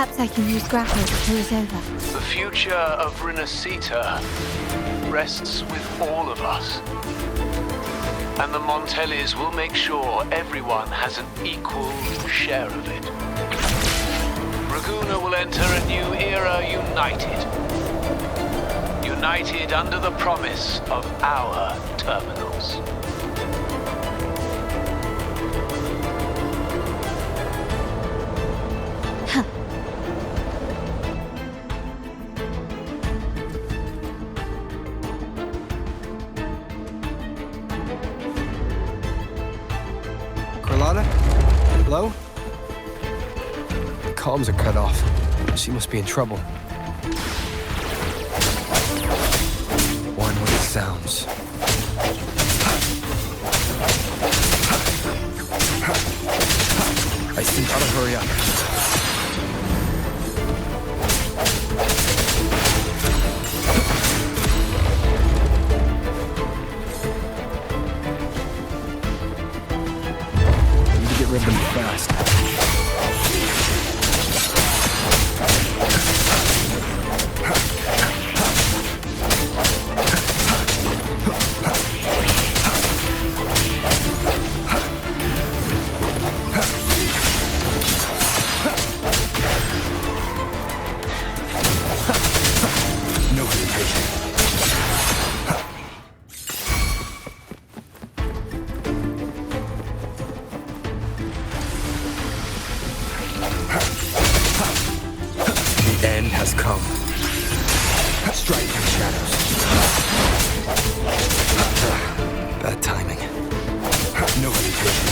Perhaps I can use grapple to pull it over. The future of Rinascita rests with all of us. And the Montellis will make sure everyone has an equal share of it. Raguna will enter a new era united. United under the promise of our terminals. Hello? The comms are cut off. She must be in trouble. One with it sounds. I think gotta hurry up. Get rid of them fast. No hesitation. The end has come. Strike in shadows. Bad timing. No hesitation.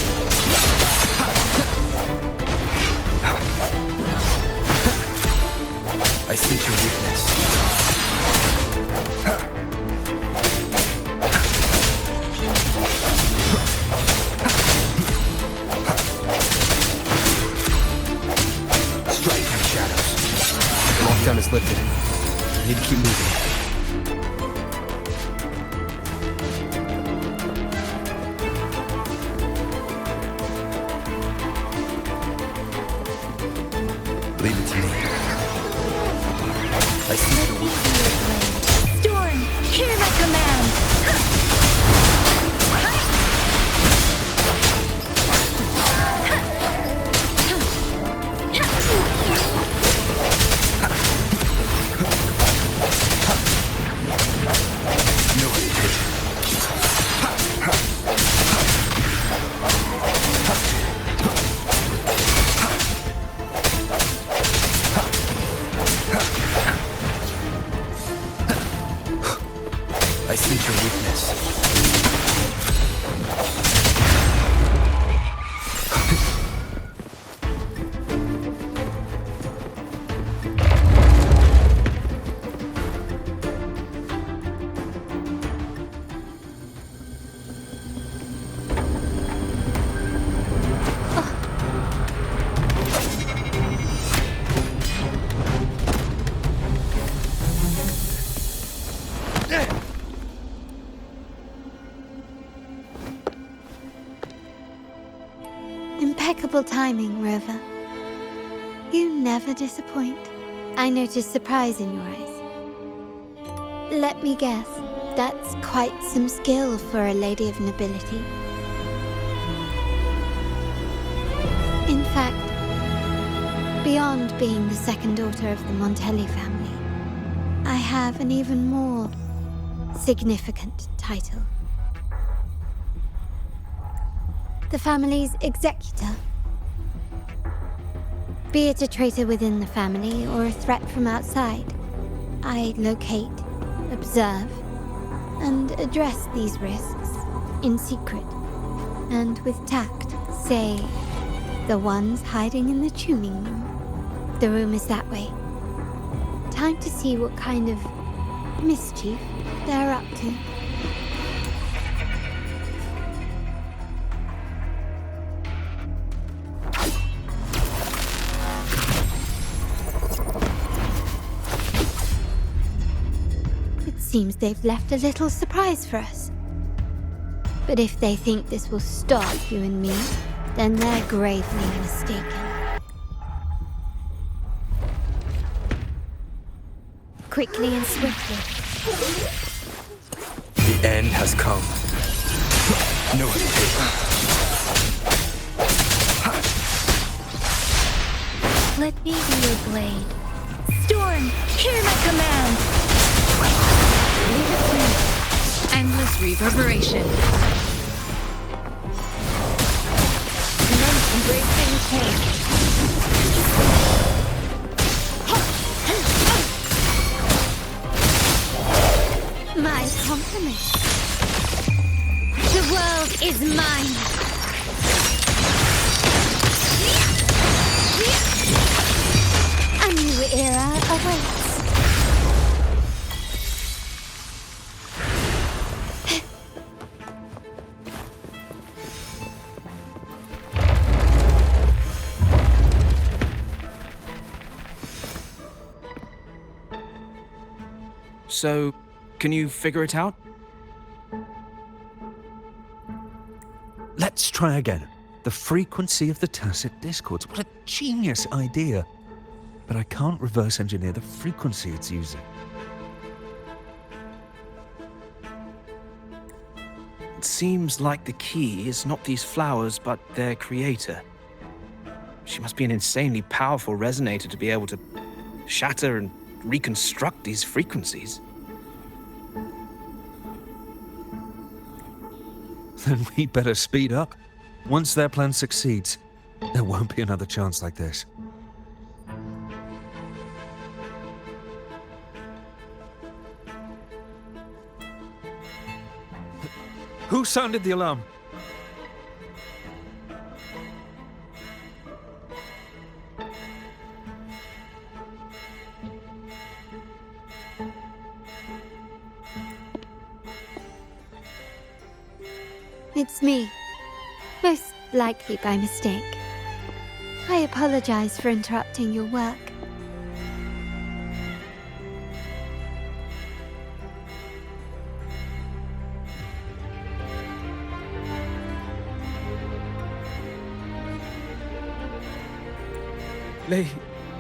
I sense your weakness. Strike in shadows. Lockdown is lifted. I need to keep moving. Leave it to me. I see the weakness. Storm, hear my command! No hesitation. I sense your weakness. Impeccable timing, Rover. You never disappoint. I notice surprise in your eyes. Let me guess, that's quite some skill for a lady of nobility. In fact, beyond being the second daughter of the Montelli family, I have an even more significant title. The family's executor. Be it a traitor within the family or a threat from outside, I locate, observe, and address these risks in secret and with tact. Say, the ones hiding in the tuning room. The room is that way. Time to see what kind of mischief they're up to. Seems they've left a little surprise for us. But if they think this will stop you and me, then they're gravely mistaken. quickly and swiftly. The end has come. No escape. Let me be your blade. Storm, hear my command! Leave it to me. Endless reverberation. Embracing change. My compliments. The world is mine. A new era awaits. So, can you figure it out? Let's try again. The frequency of the tacit discords. What a genius idea. But I can't reverse engineer the frequency it's using. It seems like the key is not these flowers, but their creator. She must be an insanely powerful resonator to be able to shatter and reconstruct these frequencies. Then we better speed up. Once their plan succeeds, there won't be another chance like this. Who sounded the alarm? It's me. Most likely by mistake. I apologize for interrupting your work.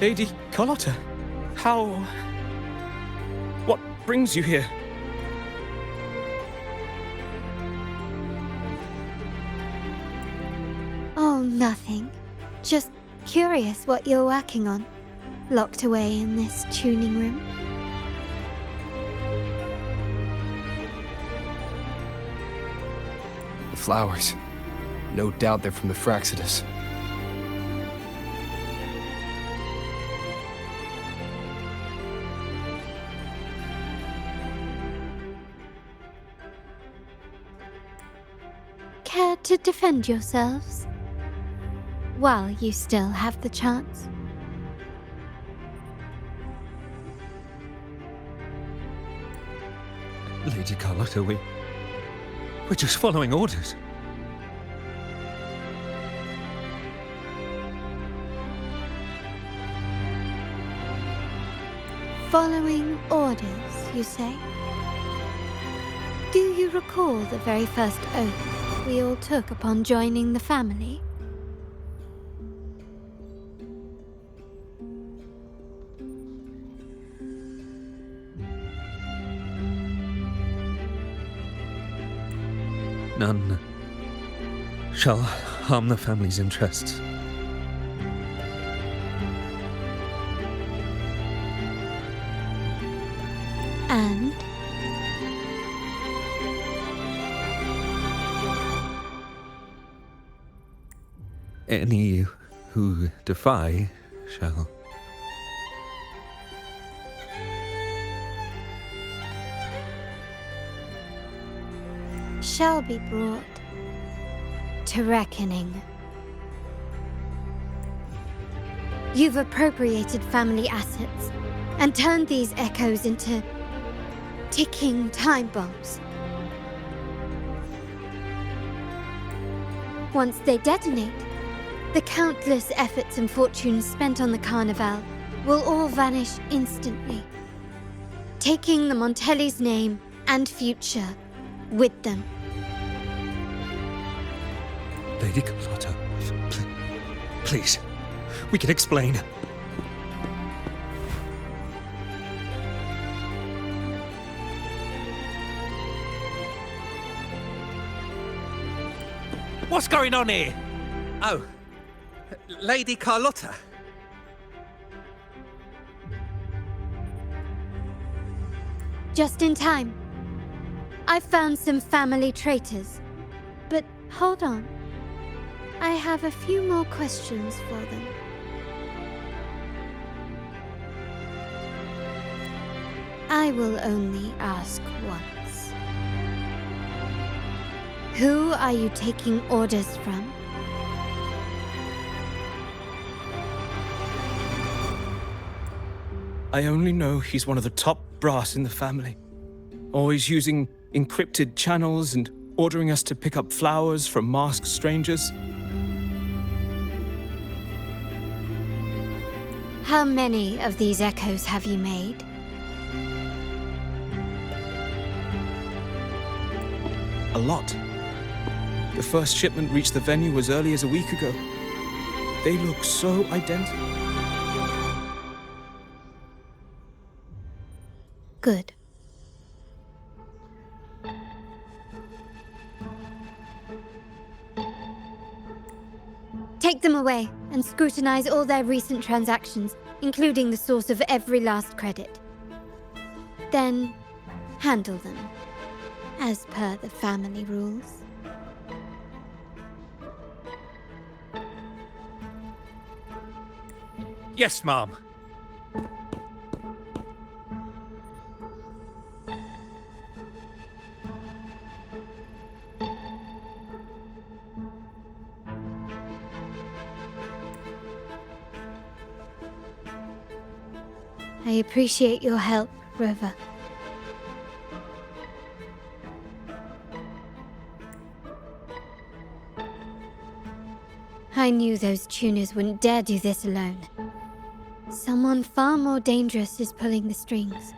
Lady Carlotta, how... What brings you here? Oh, nothing. Just curious what you're working on. Locked away in this tuning room. The flowers. No doubt they're from the Fraxidus. Care to defend yourselves? While you still have the chance. Lady Carlotta, we're just following orders. Following orders, you say? Do you recall the very first oath we all took upon joining the family? None shall harm the family's interests. And? Any who defy shall... Shall be brought to reckoning. You've appropriated family assets and turned these echoes into ticking time bombs. Once they detonate, the countless efforts and fortunes spent on the Carnival will all vanish instantly, taking the Montelli's name and future with them. Lady Carlotta, please, we can explain. What's going on here? Oh, Lady Carlotta. Just in time. I found some family traitors. But hold on. I have a few more questions for them. I will only ask once. Who are you taking orders from? I only know he's one of the top brass in the family. Always using encrypted channels and ordering us to pick up flowers from masked strangers. How many of these echoes have you made? A lot. The first shipment reached the venue as early as a week ago. They look so identical. Good. Take them away and scrutinize all their recent transactions, including the source of every last credit. Then, handle them, as per the family rules. Yes, Mom. I appreciate your help, Rover. I knew those tuners wouldn't dare do this alone. Someone far more dangerous is pulling the strings.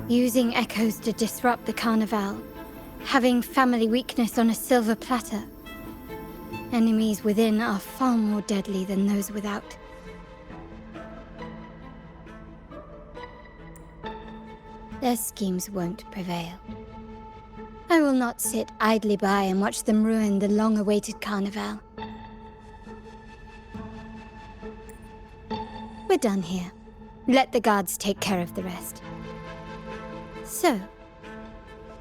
Using echoes to disrupt the Carnival. Having family weakness on a silver platter. Enemies within are far more deadly than those without. Their schemes won't prevail. I will not sit idly by and watch them ruin the long-awaited Carnival. We're done here. Let the guards take care of the rest. So,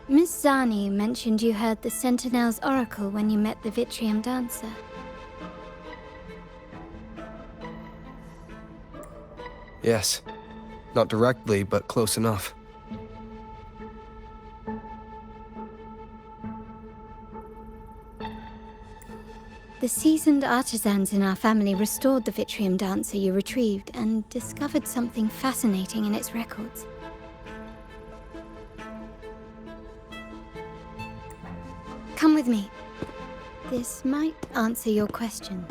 Miss Zani mentioned you heard the Sentinel's oracle when you met the Vitrium dancer. Yes. Not directly, but close enough. The seasoned artisans in our family restored the Vitrium dancer you retrieved and discovered something fascinating in its records. Come with me. This might answer your questions.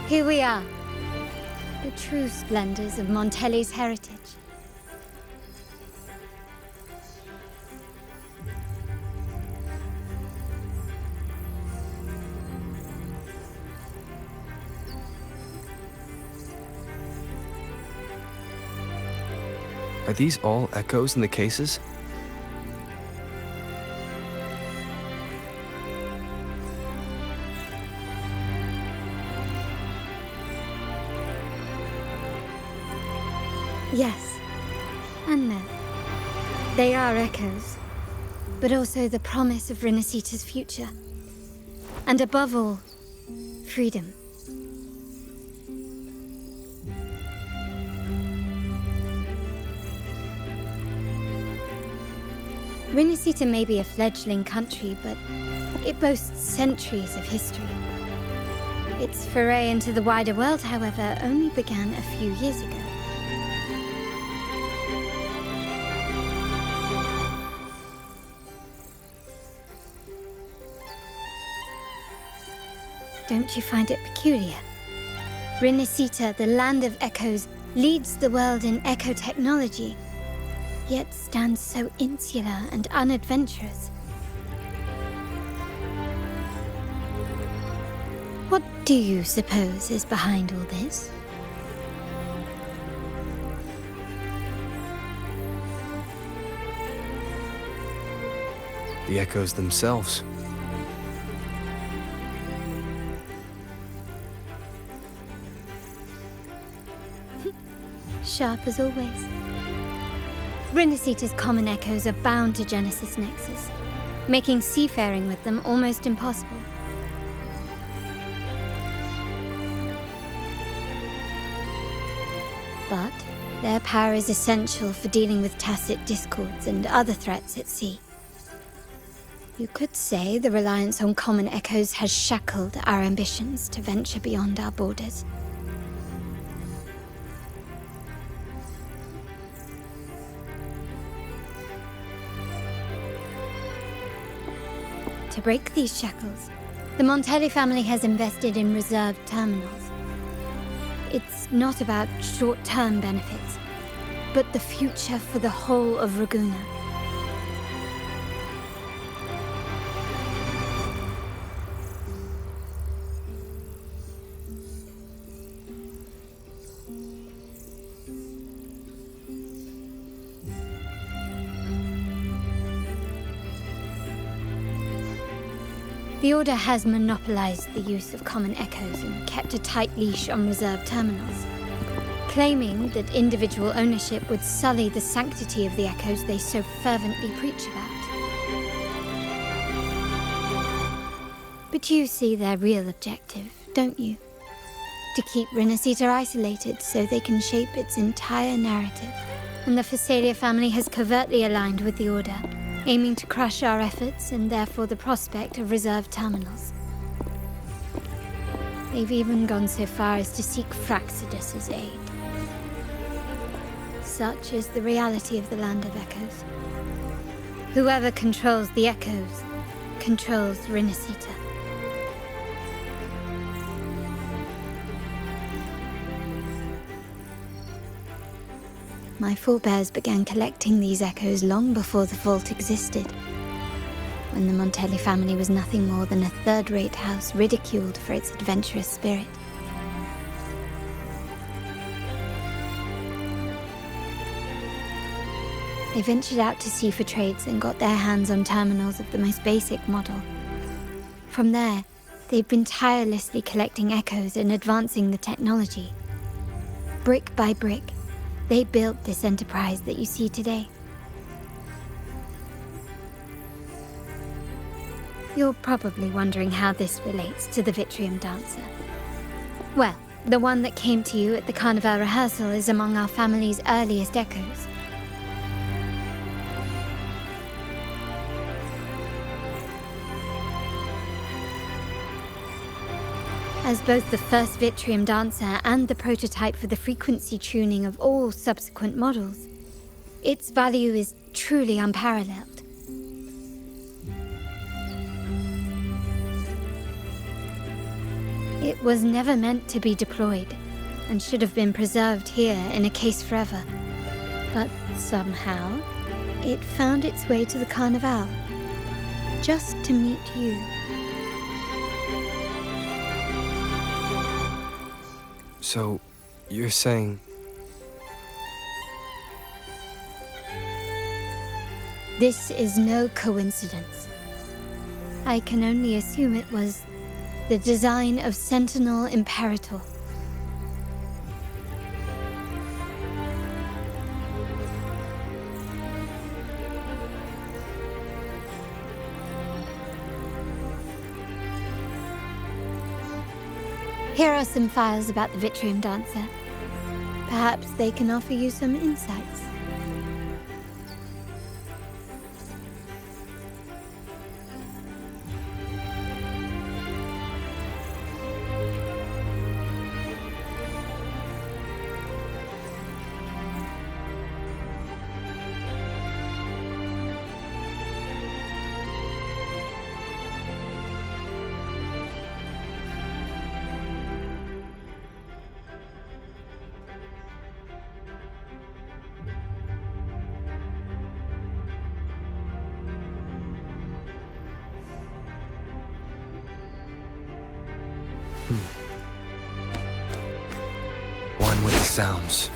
Here we are. The true splendors of Montelli's heritage. Are these all echoes in the cases? Yes. And no. They are echoes, but also the promise of Renacita's future. And above all, freedom. Renacita may be a fledgling country, but it boasts centuries of history. Its foray into the wider world, however, only began a few years ago. Don't you find it peculiar? Renacita, the land of echoes, leads the world in echo technology, yet stands so insular and unadventurous. What do you suppose is behind all this? The echoes themselves. Sharp as always. Renacita's common echoes are bound to Genesis Nexus, making seafaring with them almost impossible. But their power is essential for dealing with tacit discords and other threats at sea. You could say the reliance on common echoes has shackled our ambitions to venture beyond our borders. To break these shackles, the Montelli family has invested in reserved terminals. It's not about short-term benefits, but the future for the whole of Raguna. The Order has monopolized the use of common echoes and kept a tight leash on reserved terminals, claiming that individual ownership would sully the sanctity of the echoes they so fervently preach about. But you see their real objective, don't you? To keep Renacita isolated so they can shape its entire narrative. And the Phasalia family has covertly aligned with the Order, aiming to crush our efforts and therefore the prospect of reserved terminals. They've even gone so far as to seek Fraxidus's aid. Such is the reality of the Land of Echoes. Whoever controls the Echoes controls Renacita. My forebears began collecting these echoes long before the vault existed, when the Montelli family was nothing more than a third-rate house ridiculed for its adventurous spirit. They ventured out to sea for trades and got their hands on terminals of the most basic model. From there, they've been tirelessly collecting echoes and advancing the technology. Brick by brick, they built this enterprise that you see today. You're probably wondering how this relates to the Vitrium Dancer. Well, the one that came to you at the Carnival rehearsal is among our family's earliest echoes. As both the first Vitrium Dancer and the prototype for the frequency tuning of all subsequent models, its value is truly unparalleled. It was never meant to be deployed, and should have been preserved here in a case forever. But somehow, it found its way to the Carnival, just to meet you. So, you're saying... This is no coincidence. I can only assume it was the design of Sentinel Imperator. Here are some files about the Vitrium Dancer. Perhaps they can offer you some insights. One with the sounds.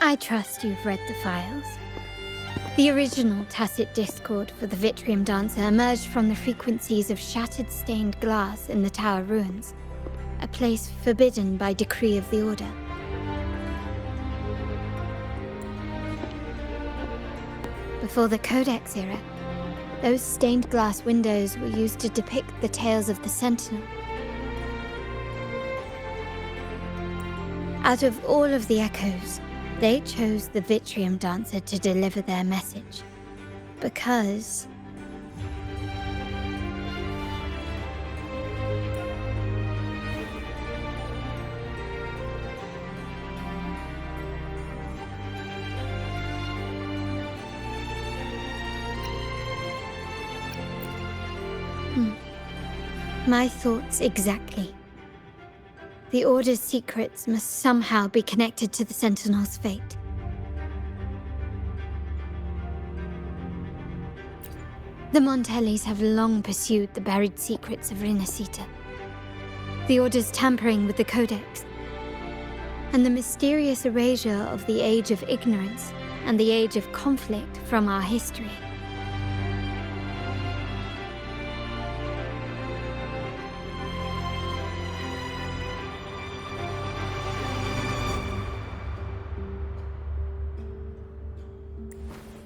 I trust you've read the files. The original tacit discord for the Vitrium Dancer emerged from the frequencies of shattered stained glass in the tower ruins, a place forbidden by decree of the Order. Before the Codex era, those stained glass windows were used to depict the tales of the Sentinel. Out of all of the echoes, they chose the Vitrium Dancer to deliver their message. Because... My thoughts exactly. The Order's secrets must somehow be connected to the Sentinel's fate. The Montellis have long pursued the buried secrets of Rinascita. The Order's tampering with the Codex, and the mysterious erasure of the Age of Ignorance and the Age of Conflict from our history.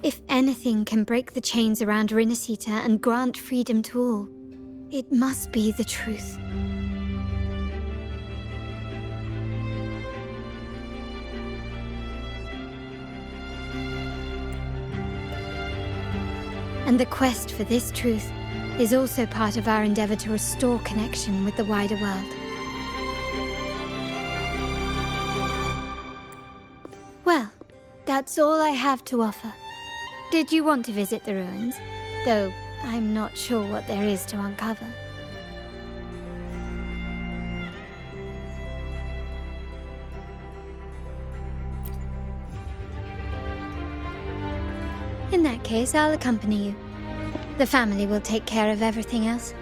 If anything can break the chains around Rinascita and grant freedom to all, it must be the truth. And the quest for this truth is also part of our endeavor to restore connection with the wider world. Well, that's all I have to offer. Did you want to visit the ruins? Though I'm not sure what there is to uncover. In that case, I'll accompany you. The family will take care of everything else.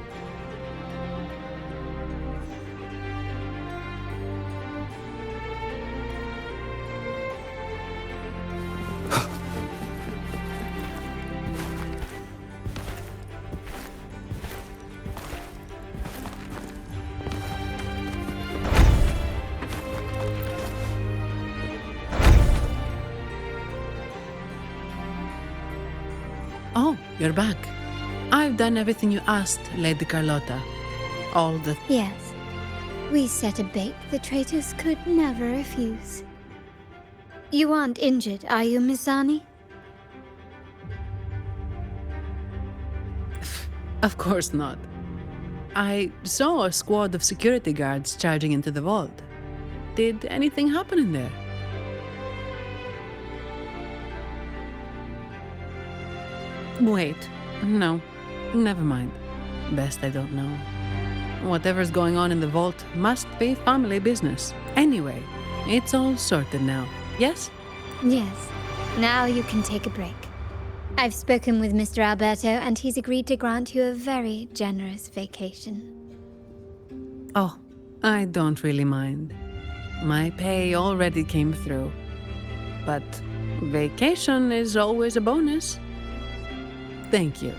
Oh, you're back. I've done everything you asked, Lady Carlotta. All the... Yes. We set a bait the traitors could never refuse. You aren't injured, are you, Mizani? Of course not. I saw a squad of security guards charging into the vault. Did anything happen in there? Wait, no. Never mind. Best I don't know. Whatever's going on in the vault must be family business. Anyway, it's all sorted now. Yes? Yes. Now you can take a break. I've spoken with Mr. Alberto, and he's agreed to grant you a very generous vacation. Oh, I don't really mind. My pay already came through. But vacation is always a bonus. Thank you.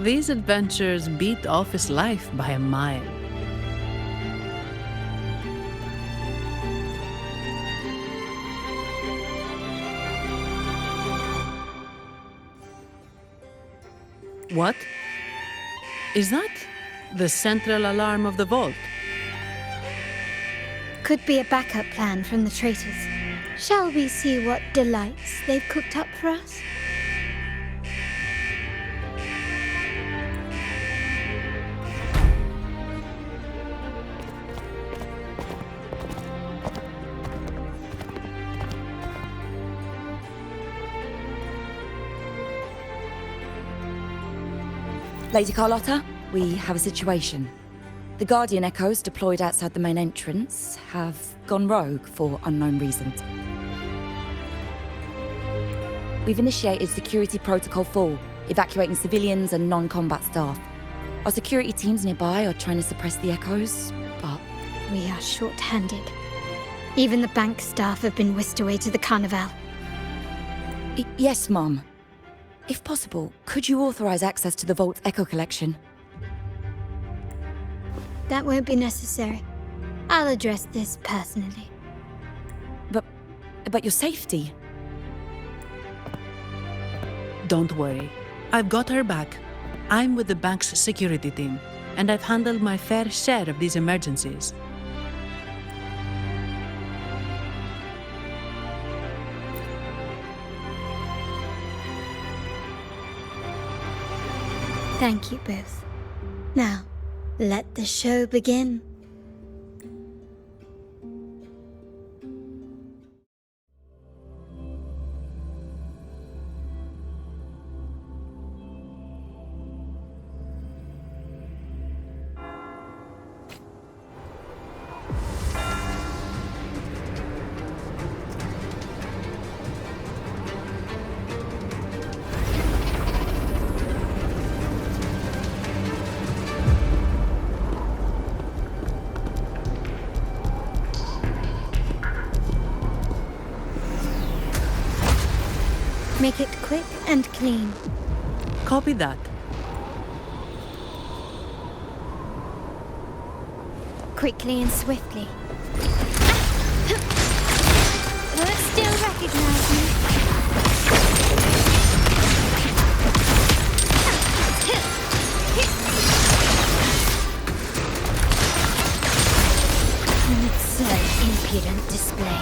These adventures beat office life by a mile. What? Is that the central alarm of the vault? Could be a backup plan from the traitors. Shall we see what delights they've cooked up for us? Lady Carlotta, we have a situation. The Guardian Echoes deployed outside the main entrance have gone rogue for unknown reasons. We've initiated Security Protocol 4, evacuating civilians and non-combat staff. Our security teams nearby are trying to suppress the Echoes, but... We are short-handed. Even the bank staff have been whisked away to the Carnival. Yes, Mum. If possible, could you authorize access to the Vault's Echo collection? That won't be necessary. I'll address this personally. But your safety? Don't worry. I've got her back. I'm with the bank's security team, and I've handled my fair share of these emergencies. Thank you both. Now, let the show begin. Make it quick and clean. Copy that. Quickly and swiftly. Will it still recognize me? An absurd, impudent display.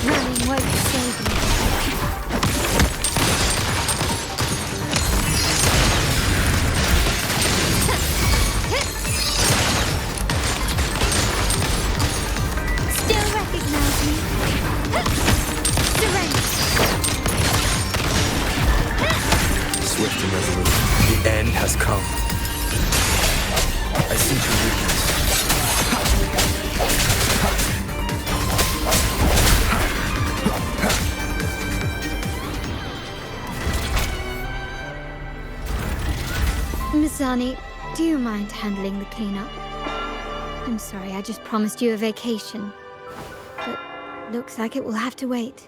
Running won't save me. Still recognize me? Surrender. Swift and resolute. The end has come. I see your weakness. Misani, do you mind handling the cleanup? I'm sorry, I just promised you a vacation. But looks like it will have to wait.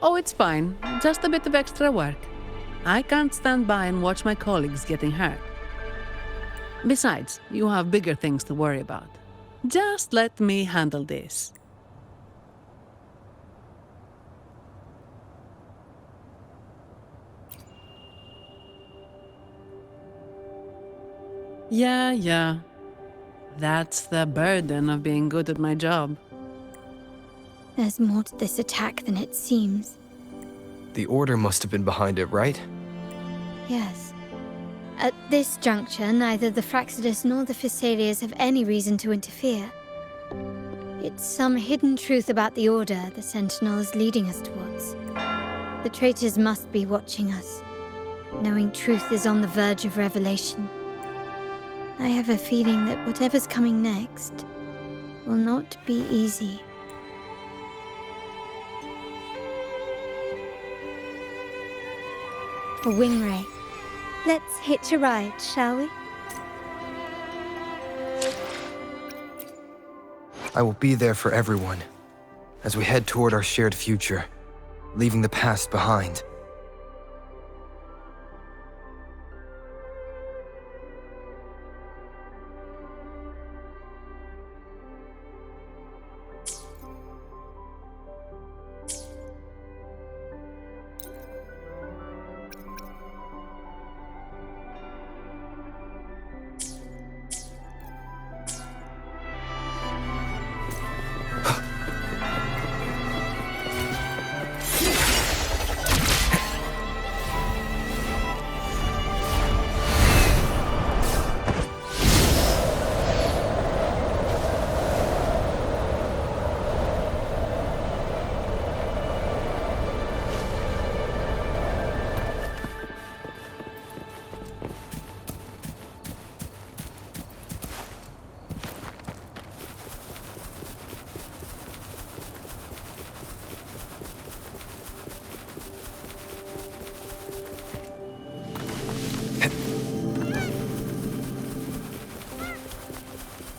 Oh, it's fine. Just a bit of extra work. I can't stand by and watch my colleagues getting hurt. Besides, you have bigger things to worry about. Just let me handle this. Yeah. That's the burden of being good at my job. There's more to this attack than it seems. The Order must have been behind it, right? Yes. At this juncture, neither the Fraxidus nor the Physaelias have any reason to interfere. It's some hidden truth about the Order the Sentinel is leading us towards. The traitors must be watching us. knowing truth is on the verge of revelation. I have a feeling that whatever's coming next will not be easy. A wing ray. Let's hitch a ride, shall we? I will be there for everyone as we head toward our shared future, leaving the past behind.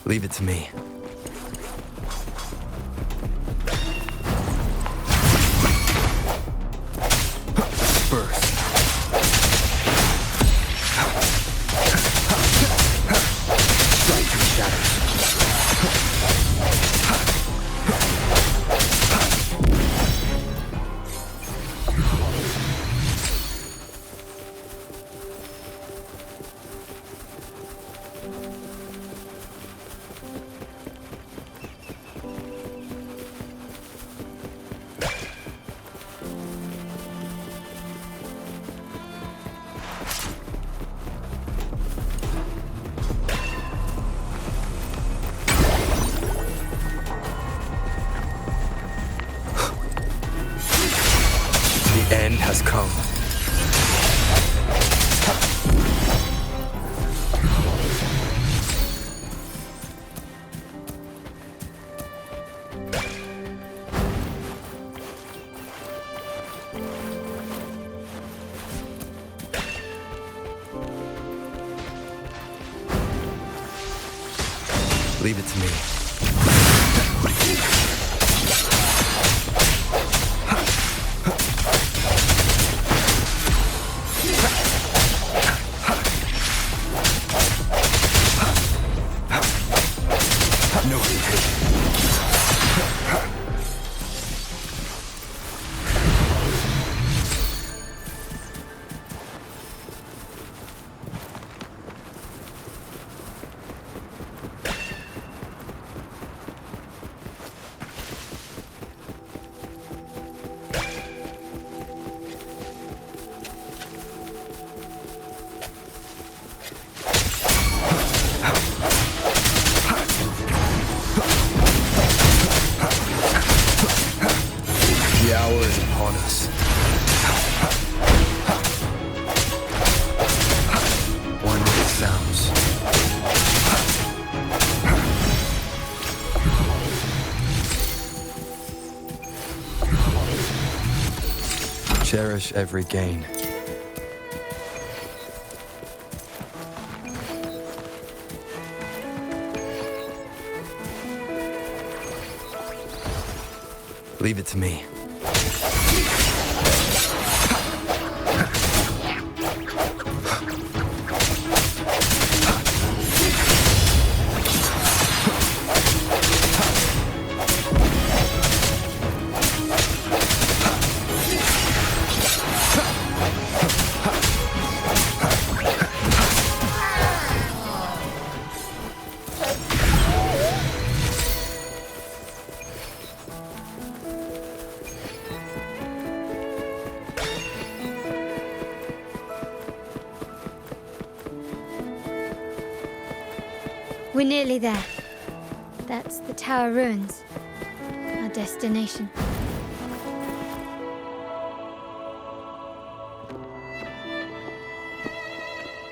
Leave it to me. Burst. Strike through shadows. The end has come. Leave it to me. No hesitation. The hour is upon us. One with sounds. Cherish every gain. Leave it to me. We're nearly there. That's the Tower Ruins, our destination.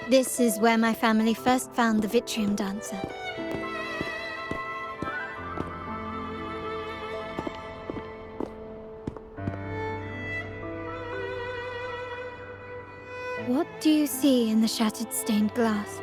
This is where my family first found the Vitrium Dancer. What do you see in the shattered stained glass?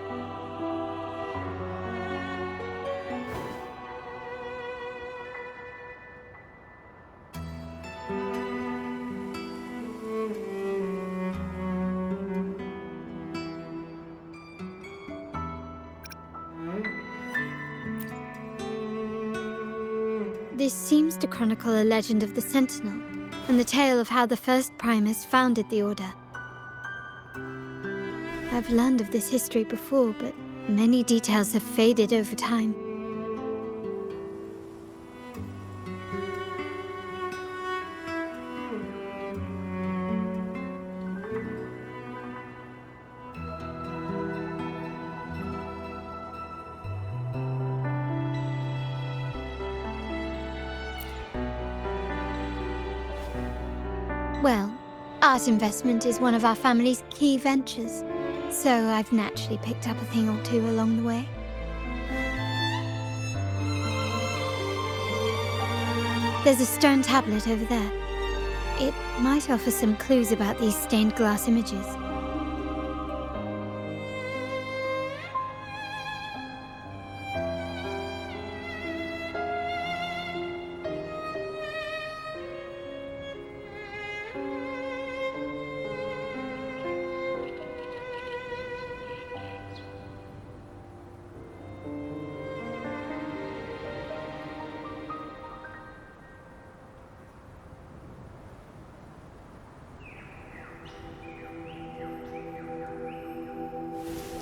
This seems to chronicle a legend of the Sentinel, and the tale of how the first Primus founded the Order. I've learned of this history before, but many details have faded over time. Well, art investment is one of our family's key ventures, so I've naturally picked up a thing or two along the way. There's a stone tablet over there. It might offer some clues about these stained glass images.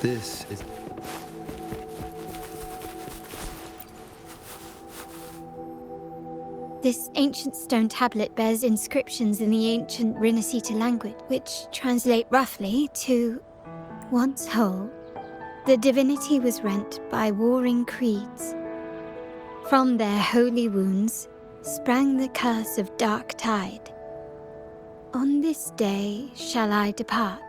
This is... This ancient stone tablet bears inscriptions in the ancient Rinascita language, which translate roughly to, once whole, the divinity was rent by warring creeds. From their holy wounds sprang the curse of dark tide. On this day shall I depart.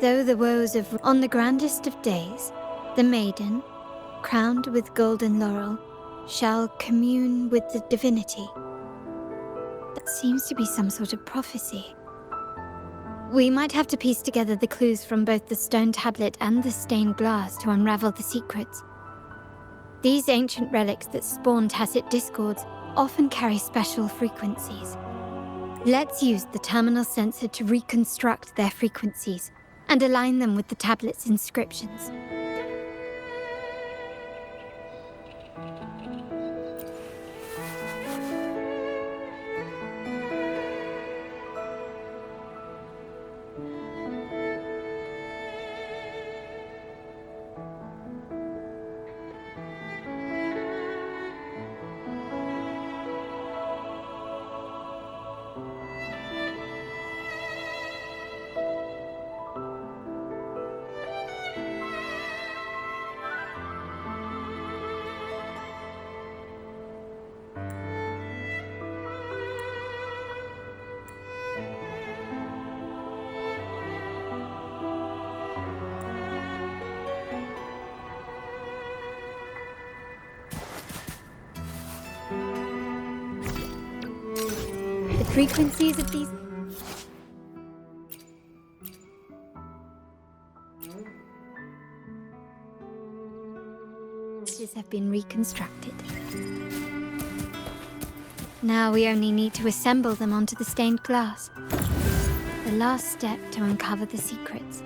Though the woes of on the grandest of days, the maiden, crowned with golden laurel, shall commune with the divinity. That seems to be some sort of prophecy. We might have to piece together the clues from both the stone tablet and the stained glass to unravel the secrets. These ancient relics that spawn tacit discords often carry special frequencies. Let's use the terminal sensor to reconstruct their frequencies and align them with the tablet's inscriptions. The frequencies of these messages have been reconstructed. Now we only need to assemble them onto the stained glass. The last step to uncover the secrets.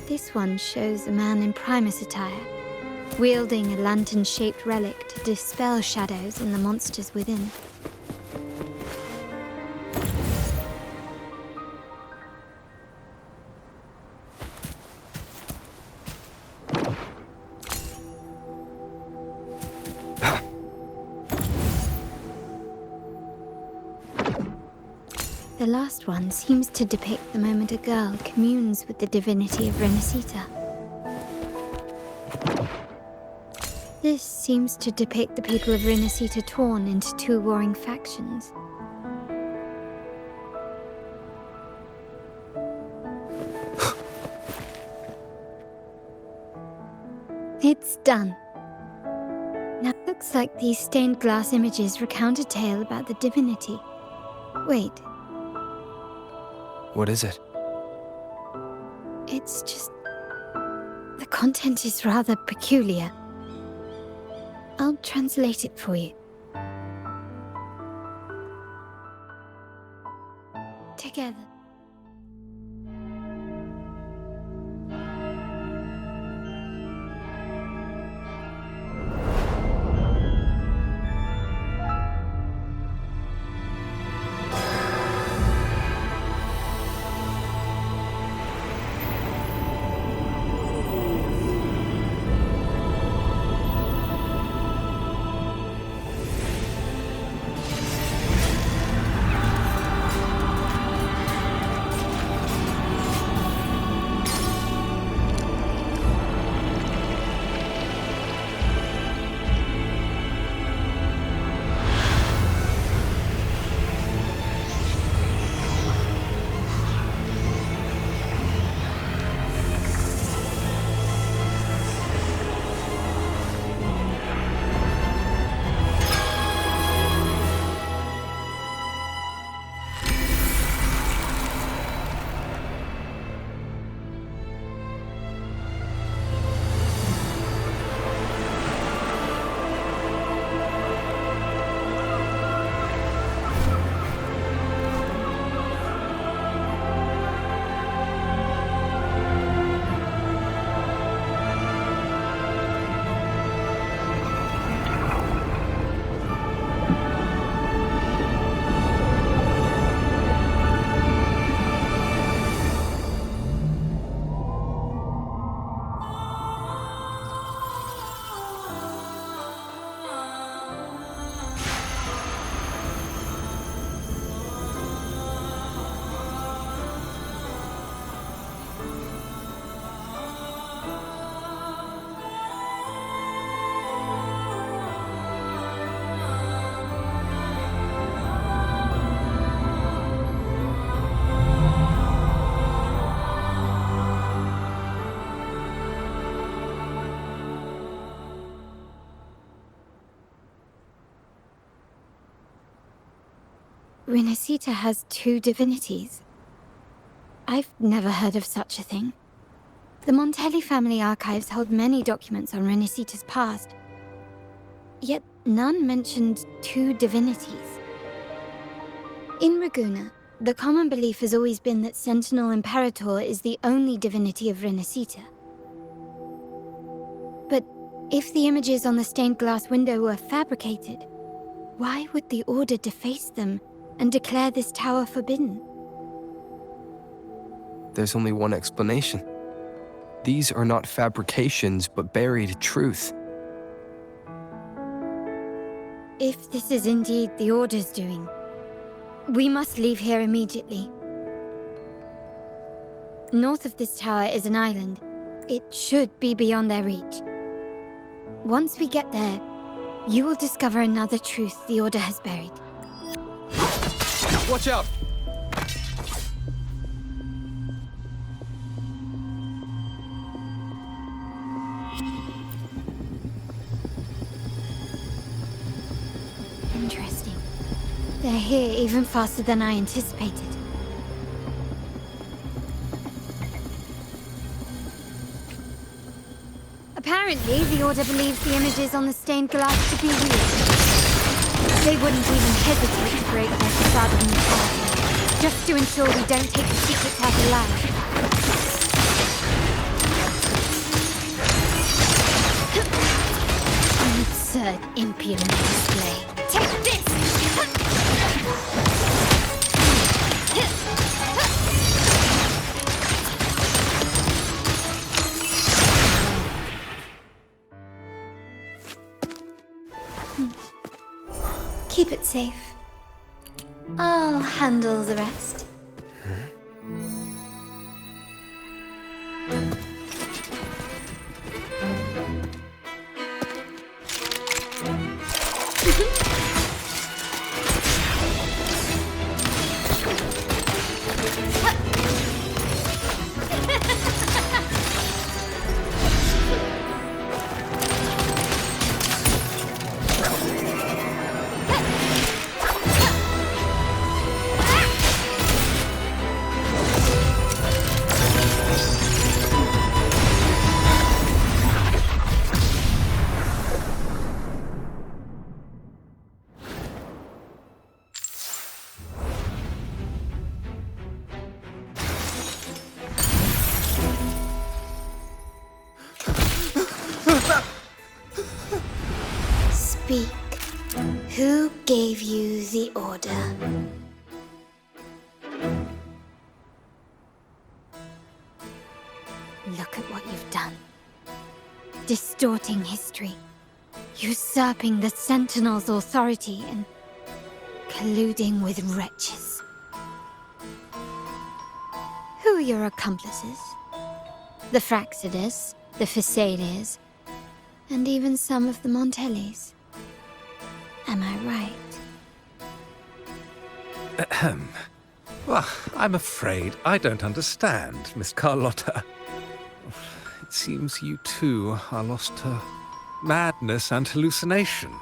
This one shows a man in Primus attire, wielding a lantern-shaped relic to dispel shadows and the monsters within. The last one seems to depict the moment a girl communes with the divinity of Renacita. This seems to depict the people of Renacita torn into two warring factions. It's done. Now it looks like these stained glass images recount a tale about the divinity. Wait. What is it? It's just... the content is rather peculiar. I'll translate it for you. Together. Renacita has two divinities. I've never heard of such a thing. The Montelli family archives hold many documents on Renacita's past, yet none mentioned two divinities. In Ragusa, the common belief has always been that Sentinel Imperator is the only divinity of Renacita. But if the images on the stained glass window were fabricated, why would the Order deface them and declare this tower forbidden? There's only one explanation. These are not fabrications, but buried truth. If this is indeed the Order's doing, we must leave here immediately. North of this tower is an island. It should be beyond their reach. Once we get there, you will discover another truth the Order has buried. Watch out! Interesting. They're here even faster than I anticipated. Apparently, the Order believes the images on the stained glass to be real. They wouldn't even hesitate to break their facade of neutrality. just to ensure we don't take the secrets out alive. An absurd, impudent display. Take this! Keep it safe. I'll handle the rest. Speak. Who gave you the order? Look at what you've done. Distorting history. Usurping the Sentinel's authority and colluding with wretches. Who are your accomplices? The Fraxidus, the Phisades, and even some of the Montellis. Am I right? Ahem. Well, I'm afraid I don't understand, Miss Carlotta. It seems you too are lost to madness and hallucination.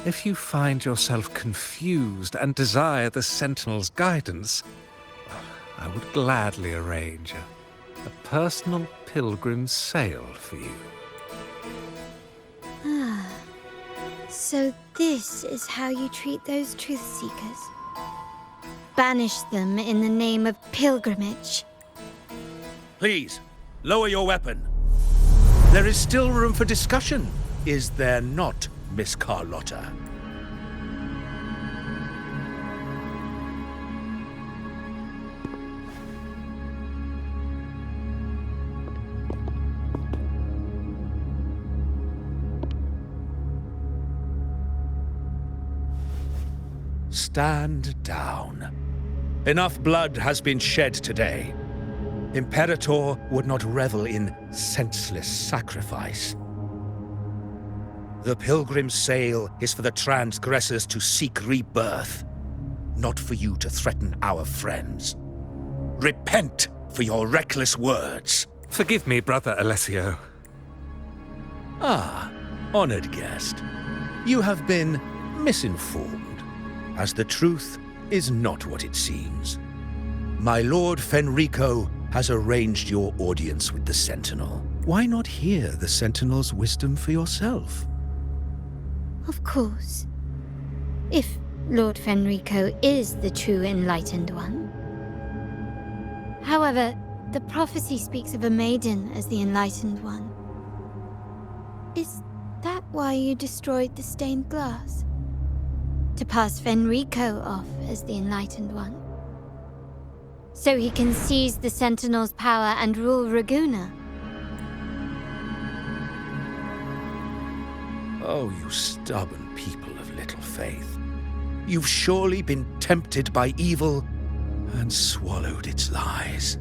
If you find yourself confused and desire the Sentinel's guidance, I would gladly arrange a personal pilgrim's sail for you. Ah. So this is how you treat those truth seekers. Banish them in the name of pilgrimage. Please, lower your weapon. There is still room for discussion, is there not, Miss Carlotta? Stand down. Enough blood has been shed today. Imperator would not revel in senseless sacrifice. The pilgrim's sail is for the transgressors to seek rebirth, not for you to threaten our friends. Repent for your reckless words. Forgive me, Brother Alessio. Ah, honored guest. You have been misinformed, as the truth is not what it seems. My Lord Fenrico has arranged your audience with the Sentinel. Why not hear the Sentinel's wisdom for yourself? Of course. If Lord Fenrico is the true enlightened one. However, the prophecy speaks of a maiden as the enlightened one. Is that why you destroyed the stained glass? To pass Fenrico off as the enlightened one? So he can seize the Sentinel's power and rule Raguna? Oh, you stubborn people of little faith. You've surely been tempted by evil and swallowed its lies.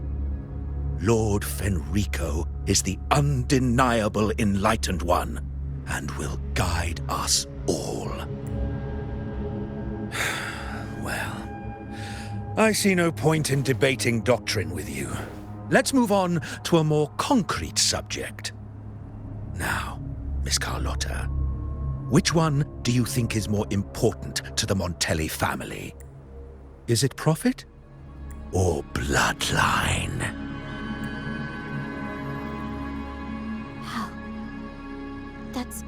Lord Fenrico is the undeniable enlightened one and will guide us all. Well, I see no point in debating doctrine with you. Let's move on to a more concrete subject. Now, Miss Carlotta, which one do you think is more important to the Montelli family? Is it profit or bloodline? How? That's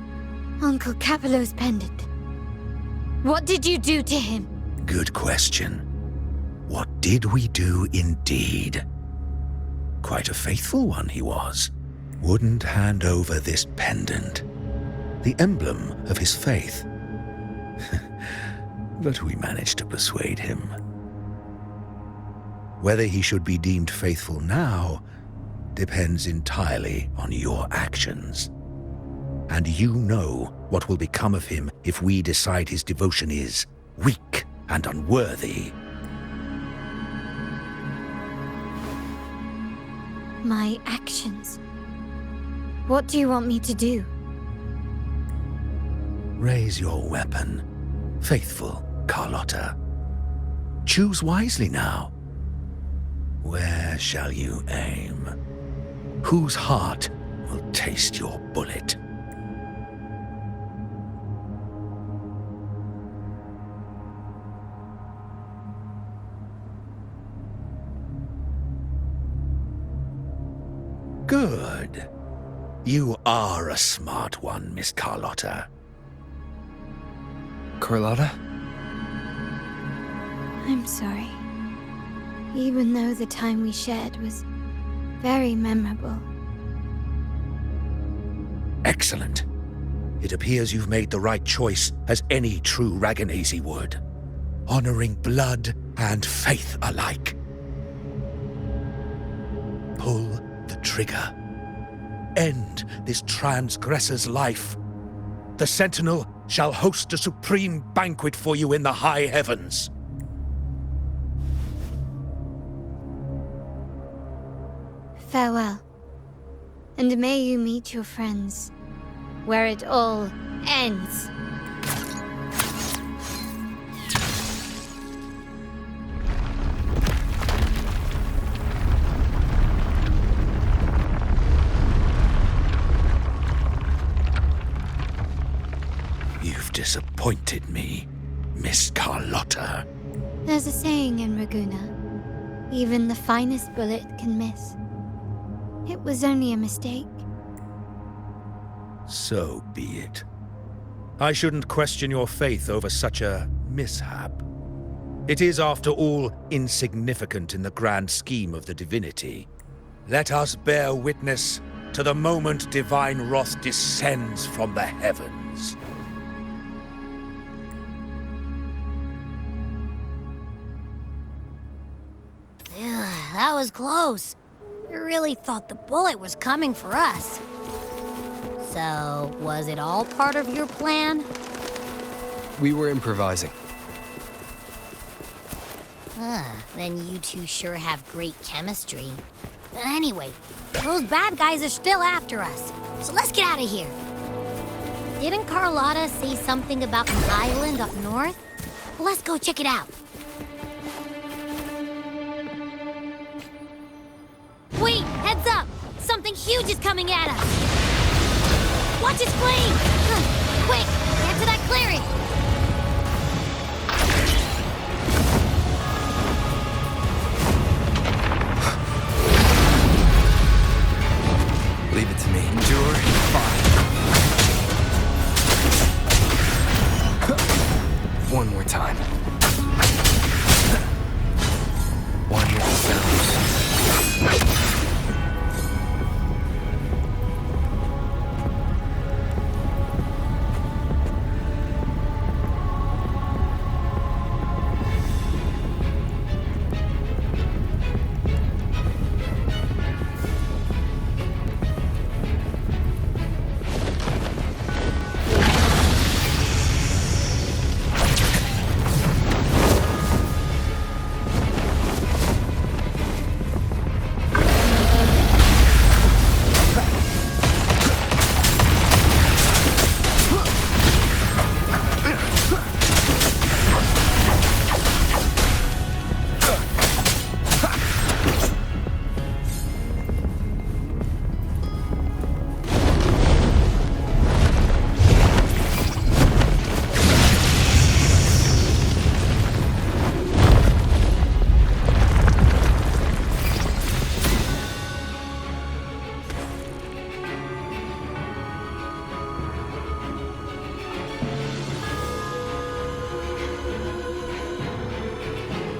Uncle Capello's pendant. What did you do to him? Good question. What did we do indeed? Quite a faithful one he was. Wouldn't hand over this pendant, the emblem of his faith. But we managed to persuade him. Whether he should be deemed faithful now depends entirely on your actions. And you know what will become of him if we decide his devotion is weak and unworthy. My actions. What do you want me to do? Raise your weapon, faithful Carlotta. Choose wisely now. Where shall you aim? Whose heart will taste your bullet? Good. You are a smart one, Miss Carlotta. Carlotta? I'm sorry. Even though the time we shared was very memorable. Excellent. It appears you've made the right choice, as any true Ragganese would. Honoring blood and faith alike. Pull the trigger. End this transgressor's life. The Sentinel shall host a supreme banquet for you in the high heavens. Farewell. And may you meet your friends where it all ends. You've disappointed me, Miss Carlotta. There's a saying in Raguna, even the finest bullet can miss. It was only a mistake. So be it. I shouldn't question your faith over such a mishap. It is, after all, insignificant in the grand scheme of the divinity. Let us bear witness to the moment divine wrath descends from the heavens. That was close. I really thought the bullet was coming for us. So, was it all part of your plan? We were improvising. Then you two sure have great chemistry. But anyway, those bad guys are still after us. So let's get out of here. Didn't Carlotta say something about an island up north? Well, let's go check it out. Wait, heads up! Something huge is coming at us! Watch its flame! Quick, get to that clearing!